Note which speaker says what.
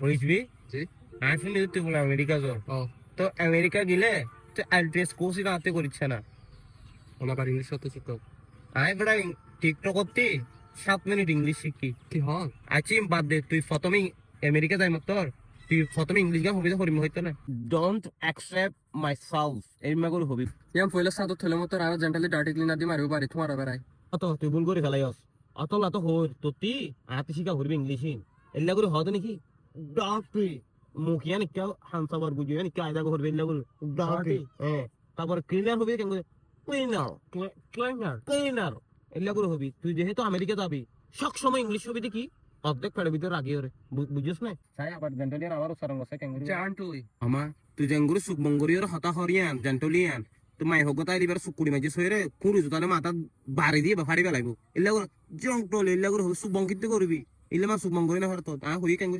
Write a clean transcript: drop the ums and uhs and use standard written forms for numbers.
Speaker 1: বুঝবি
Speaker 2: জি।
Speaker 1: আমি শুনি তুই বলে আমেরিকা যাও
Speaker 2: ও
Speaker 1: তো আমেরিকা গেলে তো আইএলটিএস কোর্সই কাঁদতে করিচ্ছে না
Speaker 2: ওনা বার ইংলিশ হতে শিখতো
Speaker 1: আমি বেটা টিকটক করতে 7 মিনিট ইংলিশ শিখি
Speaker 2: কি হন
Speaker 1: আছি বাদ দে তুই প্রথমে আমেরিকা যাই তোর তুই প্রথমে ইংলিশ গান হবি তো হরিম হইতো না ডোন্ট অ্যাকসেপ্ট মাই সেলফ এই মাগুর হবি
Speaker 2: ইয়াম ফয়লা সাদত থলে মতো আর জেন্টালি ডার্টি ক্লিনার দি মারিও পারি তোমার বেড়াই
Speaker 1: অত তুই ভুল করে ফেলাইস অত না তো হর তোতি আতে শিখা হরবি ইংলিশ এল্লা করে হদ নাকি ডন্ট তুই মুখিয়া নিকা হানসাবার বুঝিয়া নিকা আয়দা হরবি এল্লা করে ডন্ট হ্যাঁ তারপর ক্লিনার হবি কেন ক্লিনার ক্লিনার এল্লা করে হবি তুই যেহেতু আমেরিকা যাবি সব সময় ইংলিশ হবি দেখি অর্ধেক ফেড়ে ভিতরে রাগি ওরে বুঝিস না তাই আবার জেন্টলিয়ান আবার সারং গছে কেন
Speaker 2: জানটুই
Speaker 1: আমা তুই জেঙ্গুরি সুকমঙ্গরিয়র হতা হরিয়ান জেন্টলিয়ান তো মাই হগতা এলিবার সুকুড়ি মাঝে সইরে কুড়ি জুতালে মাথা বাড়ি দিয়ে ফাড়ি পেলাইব এল্লা করে জংটল এল্লা করে সুবঙ্কিত করবি এল্লা মা সুকমঙ্গরি না হরত হই কেন